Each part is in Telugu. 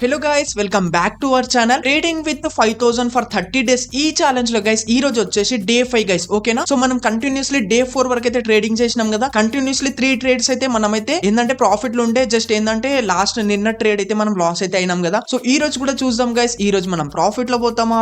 Hello guys, welcome back to our channel trading with 5000 for 30 days. ఈ ఛాలెంజ్ లో గైస్ ఈ రోజు వచ్చేసి డే 5 గైస్. ఓకేనా, సో మనం కంటిన్యూస్లీ డే 4 వరకు అయితే ట్రేడింగ్ చేసినాం కదా. కంటిన్యూస్లీ 3 ట్రేడ్స్ అయితే మనమైతే ఏంటంటే ప్రాఫిట్ లో ఉండే, జస్ట్ ఏంటంటే లాస్ట్ నిన్న ట్రేడ్ అయితే మనం లాస్ అయితే అయినాం కదా. సో ఈ రోజు కూడా చూద్దాం గైస్, ఈ రోజు మనం ప్రాఫిట్ లో పోతామా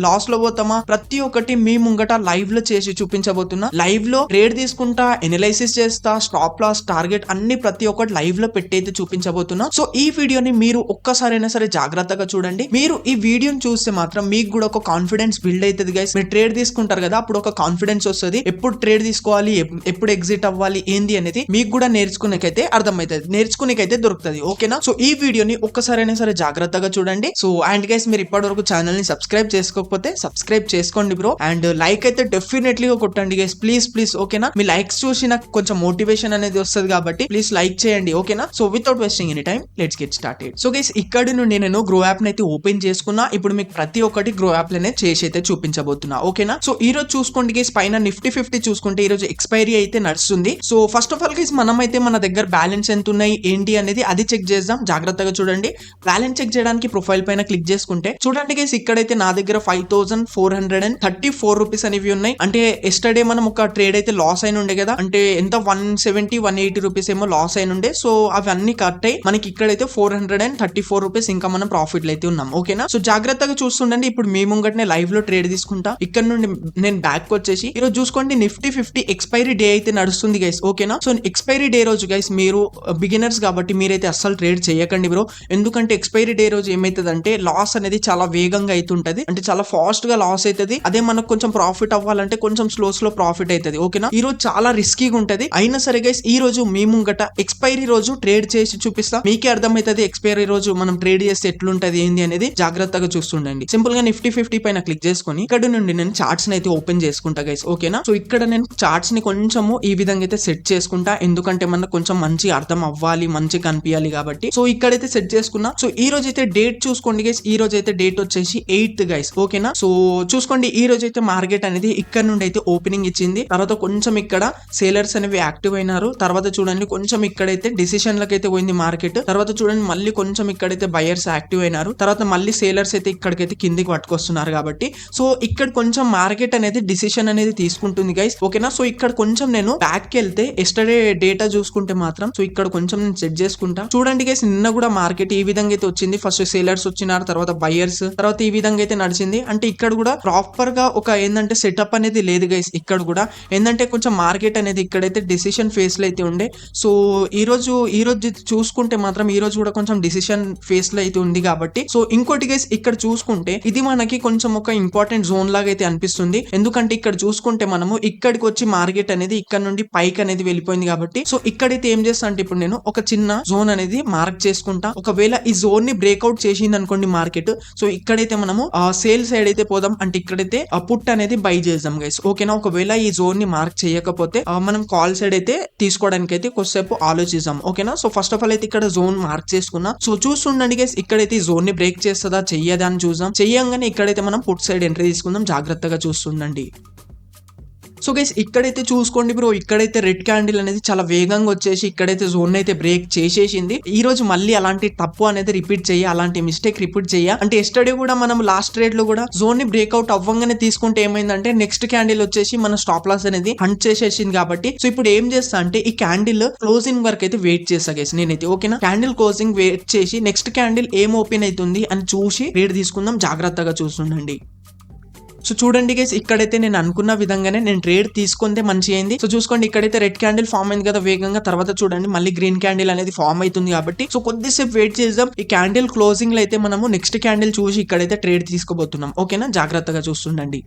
లాస్ లో పోతామా, ప్రతి ఒక్కటి మీ ముంగట లైవ్ లో చేసి చూపించబోతున్నా. లైవ్ లో ట్రేడ్ తీసుకుంటా, ఎనలైసిస్ చేస్తా, స్టాప్ లాస్, టార్గెట్ అన్ని ప్రతి ఒక్కటి లైవ్ లో పెట్టి అయితే చూపించబోతున్నా. సో ఈ వీడియోని మీరు ఒక్కసారి సరే జాగ్రత్తగా చూడండి. మీరు ఈ వీడియోని చూస్తే మాత్రం మీకు కూడా ఒక కాన్ఫిడెన్స్ బిల్డ్ అవుతుంది గైస్. మీరు ట్రేడ్ తీసుకుంటారు కదా, అప్పుడు ఒక కాన్ఫిడెన్స్ వస్తుంది. ఎప్పుడు ట్రేడ్ తీసుకోవాలి, ఎప్పుడు ఎగ్జిట్ అవ్వాలి ఏంది అనేది మీకు కూడా నేర్చుకునేకైతే అర్థమవుతుంది, నేర్చుకునేకైతే దొరుకుతుంది. ఓకేనా, సో ఈ వీడియోని ఒక్కసారైనా సరే జాగ్రత్తగా చూడండి. సో అండ్ గైస్, మీరు ఇప్పటి వరకు ఛానల్ ని సబ్స్క్రైబ్ చేసుకోకపోతే సబ్స్క్రైబ్ చేసుకోండి బ్రో. అండ్ లైక్ అయితే డెఫినెట్లీగా కొట్టండి గైస్, ప్లీజ్ ప్లీజ్. ఓకేనా, మీ లైక్స్ చూసి నాకు కొంచెం మోటివేషన్ అనేది వస్తుంది కాబట్టి ప్లీజ్ లైక్ చేయండి. ఓకేనా, so without wasting any time let's get started. So guys, ఇక్కడ నుండి నేను గ్రో యాప్ అయితే ఓపెన్ చేసుకున్నా. ఇప్పుడు మీకు ప్రతి ఒక్కటి గ్రో యాప్ లోనే చేసి అయితే చూపించబోతున్నా. ఓకేనా, సో ఈ రోజు చూసుకోండి గైస్, పైన నిఫ్టీ 50 చూసుకుంటే ఈ రోజు ఎక్స్పైరీ అయితే నడుస్తుంది. So first of all guys, మనమైతే మన దగ్గర బ్యాలెన్స్ ఎంత ఉన్నాయి ఏంటి అనేది అది చెక్ చేద్దాం. జాగ్రత్తగా చూడండి. బ్యాలెన్స్ చెక్ చేయడానికి ప్రొఫైల్ పైన క్లిక్ చేసుకుంటే చూడండి గైస్, ఇక్కడైతే నా దగ్గర 5434 రూపీస్ అనేవి ఉన్నాయి. అంటే ఎస్టర్డే మనం ఒక ట్రేడ్ అయితే లాస్ అయిన ఉండే కదా, అంటే ఎంత 170-180 రూపీస్ ఏమో లాస్ అయిన ఉండే. సో అవన్నీ కట్ అయ్యి మనకి ఇక్కడైతే 434 రూపీస్ ఇంకా మనం ప్రాఫిట్ అయితే ఉన్నాం. ఓకేనా, సో జాగ్రత్తగా చూస్తుండండి. ఇప్పుడు మీ ముంగటనే లైవ్ లో ట్రేడ్ తీసుకుంటా. ఇక్కడ నుండి నేను బ్యాక్ వచ్చేసి ఈ రోజు చూసుకోండి, నిఫ్టీ 50 ఎక్స్పైరీ డే అయితే నడుస్తుంది గైస్. ఓకేనా, సో ఎక్స్పైరీ డే రోజు గైస్ మీరు బిగినర్స్ కాబట్టి మీరైతే అస్సలు ట్రేడ్ చేయకండి బ్రో. ఎందుకంటే ఎక్స్పైరీ డే రోజు ఏమైతుందంటే లాస్ అనేది చాలా వేగంగా అవుతుంటది, అంటే చాలా ఫాస్ట్ గా లాస్ అవుతుంది. అదే మనకు కొంచెం ప్రాఫిట్ అవ్వాలంటే కొంచెం స్లో ప్రాఫిట్ అవుతుంది. ఓకేనా, ఈ రోజు చాలా రిస్కీగా ఉంటది. అయినా సరే గైస్, ఈ రోజు మీ ముంగట ఎక్స్పైరీ రోజు ట్రేడ్ చేసి చూపిస్తా, మీకే అర్థమవుతుంది ఎక్స్పైరీ రోజు మనం ట్రేడ్ చేస్తే ఎట్లుంటది ఏంది అనేది. జాగ్రత్తగా చూస్తుండండి. సింపుల్ గా నిఫ్టీ 50 పైన క్లిక్ చేసుకుని ఇక్కడ నుండి నేను చార్ట్స్ అయితే ఓపెన్ చేసుకుంటా గైస్. ఓకేనా, సో ఇక్కడ నేను చార్ట్స్ ని కొంచెము ఈ విధంగా అయితే సెట్ చేసుకుంటా, ఎందుకంటే మనకు కొంచెం మంచి అర్థం అవ్వాలి, మంచి కనిపించాలి కాబట్టి. సో ఇక్కడైతే సెట్ చేసుకున్నా. సో ఈ రోజు అయితే డేట్ చూసుకోండి గైస్, ఈ రోజు అయితే డేట్ వచ్చేసి 8th గైస్. ఓకేనా, సో చూసుకోండి, ఈ రోజు అయితే మార్కెట్ అనేది ఇక్కడ నుండి అయితే ఓపెనింగ్ ఇచ్చింది. తర్వాత కొంచెం ఇక్కడ సేలర్స్ అనేవి యాక్టివ్ అయినారు. తర్వాత చూడండి కొంచెం ఇక్కడైతే డిసిషన్ లకు అయితే పోయింది మార్కెట్. తర్వాత చూడండి మళ్ళీ కొంచెం ఇక్కడైతే బయర్స్ యాక్టివ్ అయినారు. తర్వాత మళ్ళీ సేలర్స్ అయితే ఇక్కడికైతే కిందికి పట్టుకొస్తున్నారు కాబట్టి సో ఇక్కడ కొంచెం మార్కెట్ అనేది డిసిషన్ అనేది తీసుకుంటుంది గైస్. ఓకేనా, సో ఇక్కడ కొంచెం నేను బ్యాక్ కి వెళ్తే ఎస్టర్డే డేటా చూసుకుంటే మాత్రం సో ఇక్కడ కొంచెం నేను సెట్ చేసుకుంటా. చూడండి గైస్, నిన్న కూడా మార్కెట్ ఈ విధంగా అయితే వచ్చింది. ఫస్ట్ సేలర్స్ వచ్చినారు, తర్వాత బయర్స్, తర్వాత ఈ విధంగా అయితే నడిచింది. అంటే ఇక్కడ కూడా ప్రాపర్ గా ఒక ఏంటంటే సెటప్ అనేది లేదు గైస్. ఇక్కడ కూడా ఏంటంటే కొంచెం మార్కెట్ అనేది ఇక్కడైతే డిసిషన్ ఫేస్ లో అయితే ఉండే. సో ఈ రోజు చూసుకుంటే మాత్రం ఈ రోజు కూడా కొంచెం డిసిషన్ ఫేస్ లో అయితే ఉంది కాబట్టి సో ఇంకోటి గైస్, ఇక్కడ చూసుకుంటే ఇది మనకి కొంచెం ఒక ఇంపార్టెంట్ జోన్ లాగా అయితే అనిపిస్తుంది. ఎందుకంటే ఇక్కడ చూసుకుంటే మనము ఇక్కడికి వచ్చి మార్కెట్ అనేది ఇక్కడ నుండి పైకి అనేది వెళ్ళిపోయింది కాబట్టి సో ఇక్కడైతే ఏం చేస్తా అంటే ఇప్పుడు నేను ఒక చిన్న జోన్ అనేది మార్క్ చేసుకుంటా. ఒకవేళ ఈ జోన్ ని బ్రేక్అవుట్ చేసింది అనుకోండి మార్కెట్, సో ఇక్కడైతే మనము సేల్ సైడ్ అయితే పోదాం, అంటే ఇక్కడైతే పుట్ అనేది బై చేద్దాం గైస్. ఓకేనా, ఒకవేళ ఈ జోన్ ని మార్క్ చేయకపోతే మనం కాల్ సైడ్ అయితే తీసుకోవడానికి అయితే కొద్దిసేపు ఆలోచిద్దాం. ఓకేనా, సో ఫస్ట్ ఆఫ్ ఆల్ అయితే ఇక్కడ జోన్ మార్క్ చేసుకున్నా. సో చూస్తుండండి గైస్, ఇక్కడైతే ఈ జోన్ ని బ్రేక్ చేస్తుందా చెయ్యదా అని చూద్దాం. చెయ్యంగానే ఇక్కడైతే మనం పుట్ సైడ్ ఎంట్రీ తీసుకుందాం. జాగ్రత్తగా చూస్తుండండి. సో గైస్, ఇక్కడైతే చూసుకోండి బ్రో, ఇక్కడైతే రెడ్ క్యాండిల్ అనేది చాలా వేగంగా వచ్చేసి ఇక్కడైతే జోన్ అయితే బ్రేక్ చేసేసింది. ఈ రోజు మళ్ళీ అలాంటి తప్పు అనేది రిపీట్ చేయ, అలాంటి మిస్టేక్ రిపీట్ చేయ. అంటే ఎస్టర్డే కూడా మనం లాస్ట్ ట్రేడ్ లో కూడా జోన్ ని బ్రేక్అవుట్ అవ్వగానే తీసుకుంటే ఏమైందంటే నెక్స్ట్ క్యాండిల్ వచ్చేసి మన స్టాప్ లాస్ అనేది హంట్ చేసేసింది కాబట్టి సో ఇప్పుడు ఏం చేస్తా అంటే ఈ క్యాండిల్ క్లోజింగ్ వరకు అయితే వెయిట్ చేస్తా గైస్ నేనైతే. ఓకేనా, క్యాండిల్ క్లోజింగ్ వెయిట్ చేసి నెక్స్ట్ క్యాండిల్ ఏం ఓపెన్ అవుతుంది అని చూసి ట్రేడ్ తీసుకుందాం. జాగ్రత్తగా చూస్తుండండి. సో చూడండి గైస్, ఇక్కడైతే నేను అనుకున్న విధంగానే నేను ట్రేడ్ తీసుకుంటే మంచి అయింది. సో చూసుకోండి, ఇక్కడైతే రెడ్ క్యాండిల్ ఫామ్ అయింది కదా వేగంగా. తర్వాత చూడండి మళ్ళీ గ్రీన్ క్యాండిల్ అనేది ఫామ్ అవుతుంది కాబట్టి సో కొద్దిసేపు వెయిట్ చేద్దాం. ఈ క్యాండిల్ క్లోజింగ్ లో అయితే మనము నెక్స్ట్ క్యాండిల్ చూసి ఇక్కడైతే ట్రేడ్ తీసుకోబోతున్నాం. ఓకేనా, జాగ్రత్తగా చూస్తుండండి.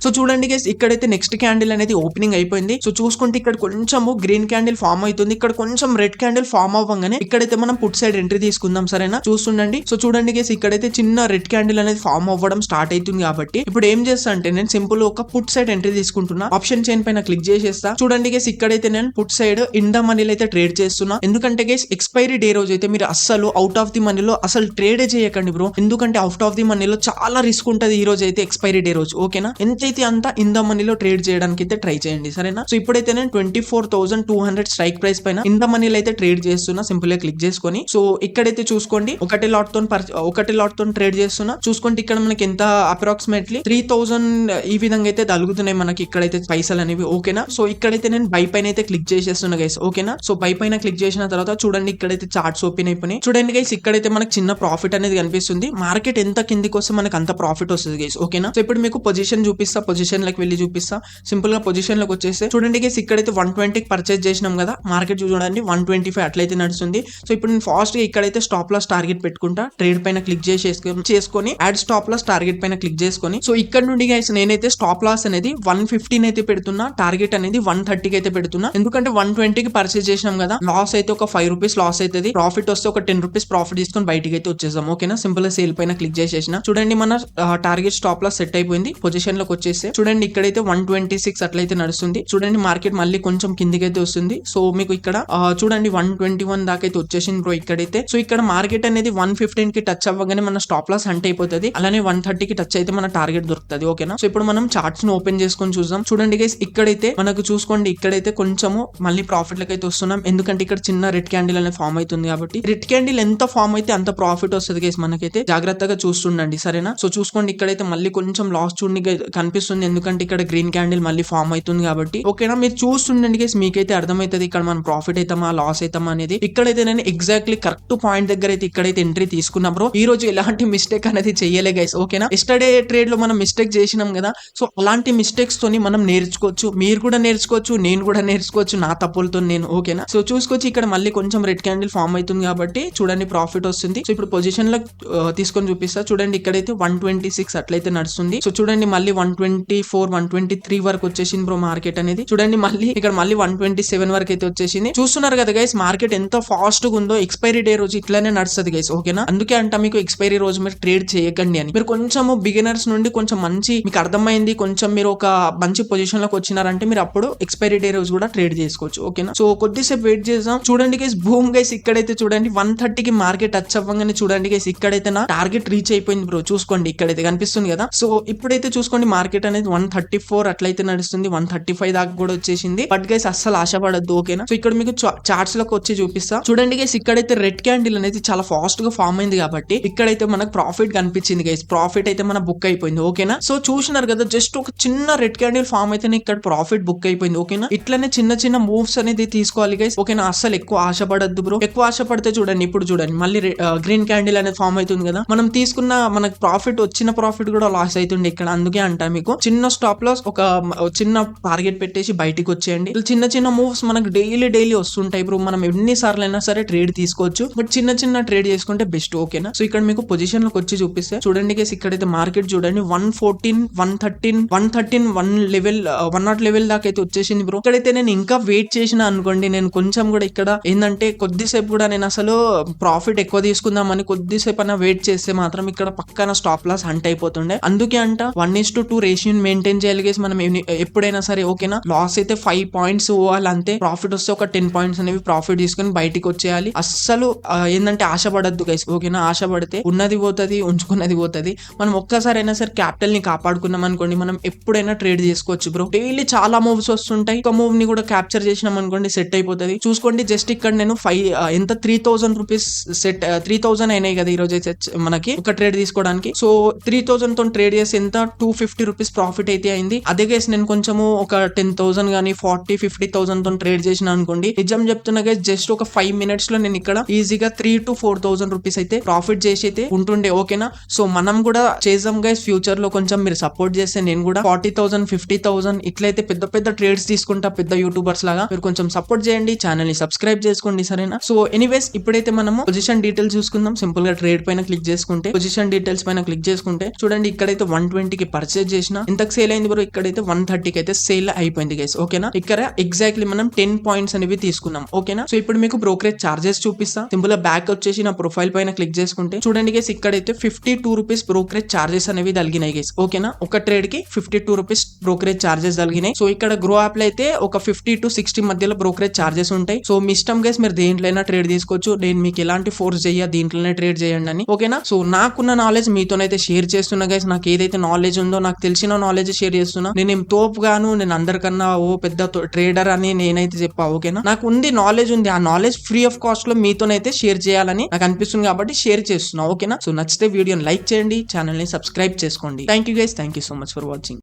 సో చూడండి గైస్, ఇక్కడైతే నెక్స్ట్ క్యాండిల్ అనేది ఓపెనింగ్ అయిపోయింది. సో చూసుకుంటే ఇక్కడ కొంచెము గ్రీన్ క్యాండిల్ ఫామ్ అవుతుంది, ఇక్కడ కొంచెం రెడ్ క్యాండిల్ ఫామ్ అవ్వగానే ఇక్కడైతే మనం పుట్ సైడ్ ఎంట్రీ తీసుకుందాం. సరేనా, చూస్తుండండి. సో చూడండి గైస్, ఇక్కడైతే చిన్న రెడ్ క్యాండిల్ అనేది ఫామ్ అవ్వడం స్టార్ట్ అవుతుంది కాబట్టి ఇప్పుడు ఏం చేస్తా అంటే నేను సింపుల్ ఒక పుట్ సైడ్ ఎంట్రీ తీసుకుంటున్నా. ఆప్షన్ చైన్ పైన క్లిక్ చేసేస్తా. చూడండి గైస్, ఇక్కడైతే నేను పుట్ సైడ్ ఇన్ ద మనీలో అయితే ట్రేడ్ చేస్తున్నా. ఎందుకంటే గైస్, ఎక్స్పైరీ డే రోజు అయితే మీరు అస్సలు అవుట్ ఆఫ్ ది మనీలో అసలు ట్రేడే చేయకండి బ్రో. ఎందుకంటే అవుట్ ఆఫ్ ది మనీలో చాలా రిస్క్ ఉంటది ఈ రోజు అయితే ఎక్స్పైరీ డే రోజు. ఓకేనా, ఎంత వీలైతే అంతా ఇన్ ద మనీలో ట్రేడ్ చేయడానికి అయితే ట్రై చేయండి, సరేనా. సో ఇప్పుడైతే నేను 24,200 స్ట్రైక్ ప్రైస్ పైన ఇన్ ద మనీలో అయితే ట్రేడ్ చేస్తున్నా, సింపుల్ గా క్లిక్ చేసుకొని. సో ఇక్కడైతే చూసుకోండి ఒకటి లాట్ తో ట్రేడ్ చేస్తున్నా. చూసుకోండి ఇక్కడ మనకి ఎంత అప్రాక్సిమేట్లీ 3,000 ఈ విధంగా అయితే తగులుతున్నాయి మనకి ఇక్కడైతే పైసలు అనేవి, ఓకేనా. సో ఇక్కడైతే నేను బై పైన అయితే క్లిక్ చేసేస్తున్నా గైస్, ఓకేనా. సో బై పైన క్లిక్ చేసిన తర్వాత చూడండి ఇక్కడైతే చార్ట్స్ ఓపెన్ అయిపోయినాయి. చూడండి గైస్ ఇక్కడైతే మనకి చిన్న ప్రాఫిట్ అనేది కనిపిస్తుంది. మార్కెట్ ఎంత కిందికి వస్తే మనకి అంత ప్రాఫిట్ వస్తుంది గైస్, ఓకేనా. సో ఇప్పుడు మీకు పొజిషన్ చూపిస్తా, పొజిషన్ లోకి వెళ్ళి చూపిస్తా. సింపుల్ గా పొజిషన్ లోకి వచ్చేస్తే చూడండి గైస్ ఇక్కడైతే 120కి పర్చేజ్ చేసినాం కదా, మార్కెట్ చూడండి 125 అట్లయితే నడుస్తుంది. సో ఇప్పుడు నేను ఫాస్ట్ గా ఇక్కడైతే స్టాప్ లాస్ టార్గెట్ పెట్టుకుంటా, ట్రేడ్ పైన క్లిక్ చేసుకొని యాడ్ స్టాప్ లాస్ టార్గెట్ పైన క్లిక్ చేసుకొని. సో ఇక్కడ నుండి గైస్ నేనైతే స్టాప్ లాస్ అనేది 115 అయితే పెడుతున్నా, టార్గెట్ అనేది 130కి అయితే పెడుతున్నా. ఎందుకంటే 120కి పర్చేజ్ చేసినాం కదా, లాస్ అయితే ఒక 5 రూపీస్ లాస్ అవుతుంది, ప్రాఫిట్ వస్తే ఒక 10 రూపీస్ ప్రాఫిట్ తీసుకొని బయటికి అయితే వచ్చేసాం, ఓకేనా. సింపుల్ గా సేల్ పైన క్లిక్ చేసేసిన. చూడండి మన టార్గెట్ స్టాప్ లాస్ సెట్ అయిపోయింది. పొజిషన్ లోకి వచ్చేస్తే చూడండి ఇక్కడైతే 126 అట్లయితే నడుస్తుంది. చూడండి మార్కెట్ మళ్ళీ కొంచెం కిందికి అయితే వస్తుంది. సో మీకు ఇక్కడ చూడండి 121 దాకా అయితే వచ్చేసింది బ్రో ఇక్కడైతే. సో ఇక్కడ మార్కెట్ అనేది 115 కి టచ్ అవ్వగానే మన స్టాప్ లాస్ హంట్ అయిపోతుంది, అలానే 130కి టచ్ అయితే మన టార్గెట్ దొరుకుతుంది, ఓకేనా. సో ఇప్పుడు మనం చార్ట్స్ ను ఓపెన్ చేసుకొని చూద్దాం. చూడండి గైస్ ఇక్కడైతే మనకు చూసుకోండి ఇక్కడైతే కొంచెము మళ్ళీ ప్రాఫిట్ లకి అయితే వస్తున్నాం, ఎందుకంటే ఇక్కడ చిన్న రెడ్ క్యాండిల్ అనేది ఫామ్ అవుతుంది కాబట్టి. రెడ్ క్యాండిల్ ఎంత ఫామ్ అయితే అంత ప్రాఫిట్ వస్తుంది గైస్ మనకైతే, జాగ్రత్తగా చూస్తుండండి, సరేనా. సో చూసుకోండి ఇక్కడైతే మళ్ళీ కొంచెం లాస్ చూడండి కనిపిస్తుంది, ఎందుకంటే ఇక్కడ గ్రీన్ క్యాండిల్ మళ్ళీ ఫామ్ అవుతుంది కాబట్టి, ఓకేనా. మీరు చూస్తుండండి గైస్ మీకైతే అర్థమవుతుంది ఇక్కడ మనం ప్రాఫిట్ అవుతామా లాస్ అవుతామా అనేది. ఇక్కడైతే నేను ఎగ్జాక్ట్లీ కరెక్ట్ పాయింట్ దగ్గర అయితే ఇక్కడైతే ఎంట్రీ తీసుకున్నా బ్రో. ఈ రోజు ఎలాంటి మిస్టేక్ అనేది చెయ్యలే గైస్, ఓకేనా. ఎస్టర్డే ట్రేడ్ లో మనం మిస్టేక్ చేసినాం కదా, సో అలాంటి మిస్టేక్స్ తోని మనం నేర్చుకోవచ్చు, మీరు కూడా నేర్చుకోవచ్చు, నేను కూడా నేర్చుకోవచ్చు నా తప్పులతో నేను, ఓకేనా. సో చూసుకోవచ్చు ఇక్కడ మళ్ళీ కొంచెం రెడ్ క్యాండిల్ ఫామ్ అవుతుంది కాబట్టి చూడండి ప్రాఫిట్ వస్తుంది. సో ఇప్పుడు పొజిషన్ లో తీసుకొని చూపిస్తా. చూడండి ఇక్కడైతే 126 అట్లయితే నడుస్తుంది. సో చూడండి మళ్ళీ 124 123 వరకు వచ్చేసింది బ్రో మార్కెట్ అనేది. చూడండి మళ్ళీ ఇక్కడ మళ్ళీ 127 వరకు అయితే వచ్చేసింది. చూస్తున్నారు కదా గైస్ మార్కెట్ ఎంత ఫాస్ట్ గా ఉందో. ఎక్స్పైరీ డే రోజు ఇట్లానే నడుస్తుంది గైస్, ఓకేనా. అందుకే అంట మీకు ఎక్స్పైరీ రోజు మీరు ట్రేడ్ చేయకండి అని. మీరు కొంచెం బిగినర్స్ నుండి కొంచెం మంచి మీకు అర్థమైంది, కొంచెం మీరు ఒక మంచి పొజిషన్ లోకి వచ్చినారంటే మీరు అప్పుడు ఎక్స్పైరీ డే రోజు కూడా ట్రేడ్ చేసుకోవచ్చు, ఓకేనా. సో కొద్దిసేపు వెయిట్ చేద్దాం. చూడండి గైస్ బూమ్ గైస్ ఇక్కడైతే చూడండి 130కి మార్కెట్ టచ్ అవ్వగానే చూడండి గైస్ ఇక్కడైతే నా టార్గెట్ రీచ్ అయిపోయింది బ్రో. చూసుకోండి ఇక్కడైతే కనిపిస్తుంది కదా. సో ఇప్పుడైతే చూసుకోండి మార్కెట్ అనేది 134 అట్లయితే నడుస్తుంది, 135 దాకా కూడా వచ్చేసింది. బట్ గైస్ అస్సలు ఆశపడద్దు, ఓకేనా. సో ఇక్కడ మీకు చార్ట్స్ లోకి వచ్చి చూపిస్తా. చూడండి గైస్ ఇక్కడైతే రెడ్ క్యాండిల్ అనేది చాలా ఫాస్ట్ గా ఫామ్ అయింది కాబట్టి ఇక్కడైతే మనకు ప్రాఫిట్ కనిపించింది గైస్. ప్రాఫిట్ అయితే మన బుక్ అయిపోయింది, ఓకేనా. సో చూసినారు కదా జస్ట్ ఒక చిన్న రెడ్ క్యాండిల్ ఫామ్ అయితేనే ఇక్కడ ప్రాఫిట్ బుక్ అయిపోయింది, ఓకేనా. ఇట్లనే చిన్న చిన్న మూవ్స్ అనేది తీసుకోవాలి గైస్, ఓకేనా. అస్సలు ఎక్కువ ఆశపడద్దు బ్రో. ఎక్కువ ఆశపడితే చూడండి ఇప్పుడు చూడండి మళ్ళీ గ్రీన్ క్యాండిల్ అనేది ఫామ్ అవుతుంది కదా, మనం తీసుకున్న మనకు ప్రాఫిట్ వచ్చిన ప్రాఫిట్ కూడా లాస్ అవుతుంది ఇక్కడ. అందుకే అంటా మీకు చిన్న స్టాప్ లాస్ ఒక చిన్న టార్గెట్ పెట్టేసి బయటికి వచ్చేయండి. చిన్న చిన్న మూవ్స్ మనకు డైలీ వస్తుంటాయి బ్రో. మనం ఎన్నిసార్లు అయినా సరే ట్రేడ్ తీసుకోవచ్చు, బట్ చిన్న చిన్న ట్రేడ్ చేసుకుంటే బెస్ట్, ఓకేనా. సో ఇక్కడ మీకు పొజిషన్ లోకి వచ్చి చూపిస్తే చూడండి గైస్ ఇక్కడైతే మార్కెట్ చూడండి 114 113 1 లెవెల్ దాకా అయితే వచ్చేసింది బ్రో. ఇక్కడైతే నేను ఇంకా వెయిట్ చేసిన అనుకోండి, నేను కొంచెం కూడా ఇక్కడ ఏంటంటే కొద్దిసేపు కూడా నేను అసలు ప్రాఫిట్ ఎక్కువ తీసుకుందామని కొద్దిసేపు అయినా వెయిట్ చేస్తే మాత్రం ఇక్కడ పక్కన స్టాప్ లాస్ హంట్ అయిపోతుండే. అందుకే అంట 1:2 రేషియో మెయింటైన్ చేయాలి గైస్ మనం ఎప్పుడైనా సరే, ఓకేనా. లాస్ అయితే 5 పాయింట్స్ పోవాలి అంతే, ప్రాఫిట్ వస్తే ఒక 10 పాయింట్స్ అనేవి ప్రాఫిట్ తీసుకొని బయటికి వచ్చేయాలి. అస్సలు ఏంటంటే ఆశపడద్దు గైస్, ఓకేనా. ఆశపడితే ఉన్నది పోతుంది, ఉంచుకున్నది పోతుంది. మనం ఒక్కసారి అయినా సరే క్యాపిటల్ ని కాపాడుకున్నాం అనుకోండి, మనం ఎప్పుడైనా ట్రేడ్ చేసుకోవచ్చు బ్రో. డైలీ చాలా మూవ్స్ వస్తుంటాయి, ఒక మూవ్ ని కూడా క్యాప్చర్ చేసినాం అనుకోండి సెట్ అయిపోతుంది. చూసుకోండి జస్ట్ ఇక్కడ నేను 3,000 రూపీస్ సెట్ 3,000 అయినాయి కదా ఈ రోజు మనకి ఒక ట్రేడ్ తీసుకోవడానికి. సో 3,000 తో ట్రేడ్ చేసి ఎంత 250 రూపీస్ ప్రాఫిట్ అయితే అయింది. అదే గైస్ నేను కొంచెము ఒక 10,000 గానీ 40,000-50,000 తో ట్రేడ్ చేసిన అనుకోండి, నిజం చెప్తున్నా గైస్ జస్ట్ ఒక 5 minutes లో నేను ఇక్కడ ఈజీగా 3,000 to 4,000 రూపీస్ అయితే ప్రాఫిట్ చేసి అయితే ఉంటుండే, ఓకేనా. సో మనం కూడా చేద్దాం గైస్ ఫ్యూచర్ లో. కొంచెం మీరు సపోర్ట్ చేస్తే నేను కూడా 40,000 50,000 ఇట్లయితే పెద్ద పెద్ద ట్రేడ్స్ తీసుకుంటా, పెద్ద యూట్యూబర్స్ లాగా. మీరు కొంచెం సపోర్ట్ చేయండి, ఛానల్ ని సబ్స్క్రైబ్ చేసుకోండి, సరేనా. సో ఎనీవేస్ ఇప్పుడైతే మనము పొజిషన్ డీటెయిల్స్ చూసుకుందాం. సింపుల్ గా ట్రేడ్ పైన క్లిక్ చేసుకుంటే పొజిషన్ డీటెయిల్స్ పైన క్లిక్ చేసుకుంటే చూడండి ఇక్కడైతే 120కి పర్చేజ్ చేసిన, ఇంతకు సేల్ అయింది బ్రో. ఇక్కడైతే 130కి అయితే సేల్ అయిపోయింది గైస్, ఓకేనా. ఇక్కడ ఎగ్జాక్ట్లీ మనం 10 పాయింట్స్ అనేవి తీసుకున్నాం, ఓకేనా. సో ఇప్పుడు మీకు బ్రోకరేజ్ చార్జెస్ చూపిస్తా. సింపుల్ గా బ్యాక్ వచ్చేసి నా ప్రొఫైల్ పైన క్లిక్ చేసుకుంటే చూడండి గైస్ ఇక్కడైతే 52 రూపీస్ బ్రోకరేజ్ చార్జెస్ అనేవి తగినాయి గైస్, ఓకేనా. ఒక ట్రేడ్ కి 52 రూపీస్ బ్రోకరేజ్ చార్జెస్ తగినాయి. సో ఇక్కడ గ్రో యాప్ లో అయితే ఒక 50 to 60 మధ్యలో బ్రోకరేజ్ చార్జెస్ ఉంటాయి. సో మీ ఇష్టం గైస్, మీరు దేంట్లైనా ట్రేడ్ తీసుకోవచ్చు. నేను మీకు ఎలాంటి ఫోర్స్ చెయ్య, దీంట్లోనే ట్రేడ్ చేయండి అని, ఓకేనా. సో నాకున్న నాలెడ్జ్ మీతోనైతే షేర్ చేస్తున్నా గైస్. నాకు ఏదైతే నాలెడ్జ్ ఉందో, నాకు తెలిసిన నాలెడ్జ్ షేర్ చేస్తున్నా. నేనేం తోపు గాను, నేను అందరికన్నా ఓ పెద్ద ట్రేడర్ అని నేనైతే చెప్పా. ఓకేనా, నాకు ఉంది నాలెడ్జ్ ఉంది. ఆ నాలెడ్జ్ ఫ్రీ ఆఫ్ కాస్ట్ లో మీతోనైతే షేర్ చేయాలని నాకు అనిపిస్తుంది కాబట్టి షేర్ చేస్తున్నా. ఓకేనా, సో నచ్చితే వీడియోని లైక్ చేయండి, ఛానల్ ని సబ్స్క్రైబ్ చేసుకోండి. Thank you guys, thank you so much for watching.